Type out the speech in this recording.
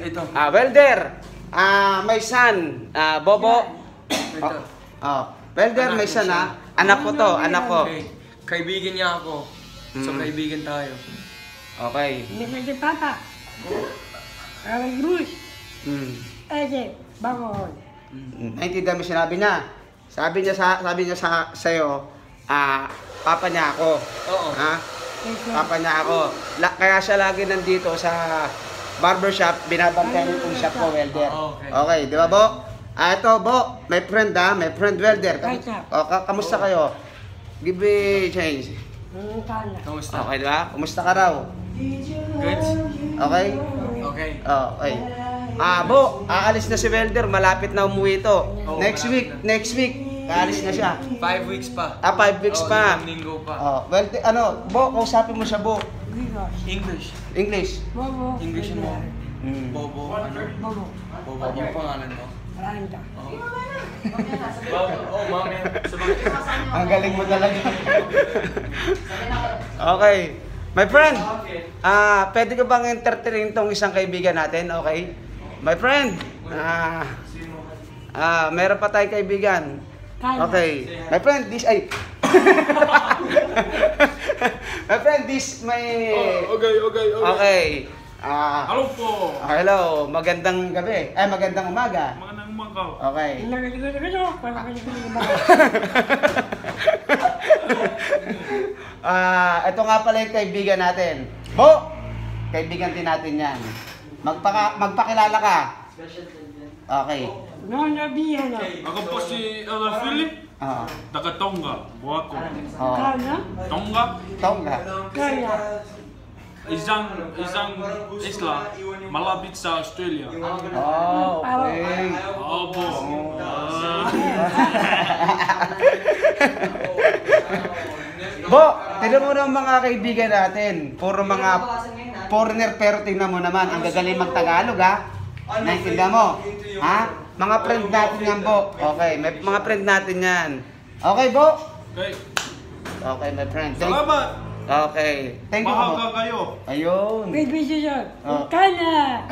Ito. Welder. May son. Bobo. Ito. Welder, may son ha. Anak ko to, anak ko. Okay. Kaibigan niya ako. So, kaibigan tayo. Okay. Hindi papa. Bruce. Bangon. Naintindihan mo sinabi niya. Sabi niya sa'yo, papa niya ako. Oo. Ha? Papa niya ako. Kaya siya lagi nandito sa barbershop, binabantayan yung shop ko, welder. Okay, di ba, Bo? Ito, Bo, may friend may friend welder. Kamusta kayo? Give me change. Kamusta? Okay, di ba? Kamusta ka raw? Good? Okay? Okay. Okay. Bo, aalis na si welder, malapit na umuwi ito. Oo, Next week, aalis na siya. 5 weeks pa. 5 weeks pa. Isang linggo pa. Welder, Bo, kausapin mo siya, Bo. English. English. Bobo. English mo. Bobo. Ano? Bobo. Bobo. Ano pangalan mo? Ranta. Mami. Sabagay. Ang galing mo talaga. Okay. My friend, pwede ka bang entertain tong isang kaibigan natin? Okay? My friend, meron pa tayong kaibigan. Okay. My friend, my friend, Okay. Hello po. Hello, magandang gabi. Magandang umaga. Magandang umaga. Okay. Ito nga pala yung kaibigan natin. Bo! Kaibigan din natin yan. Magpakilala ka. Okay. Ako po si Philip. Taga Tonga. Buako. Tonga. Tonga. Isang isla malapit sa Australia. Okay. Opo. Bo, tignan mo ng mga kaibigan natin. Puro mga foreigner pero tingnan mo naman. Ang gagaling mag-Tagalog ha. Naintindihan mo? Ha? Mga friend natin yan, Bo. Okay, may mga friend natin yan. Okay, Bo? Okay. Okay, my friend. Salamat. Okay. Thank you, Bo. Mahal kayo. Ayun. Baby siya. Kana.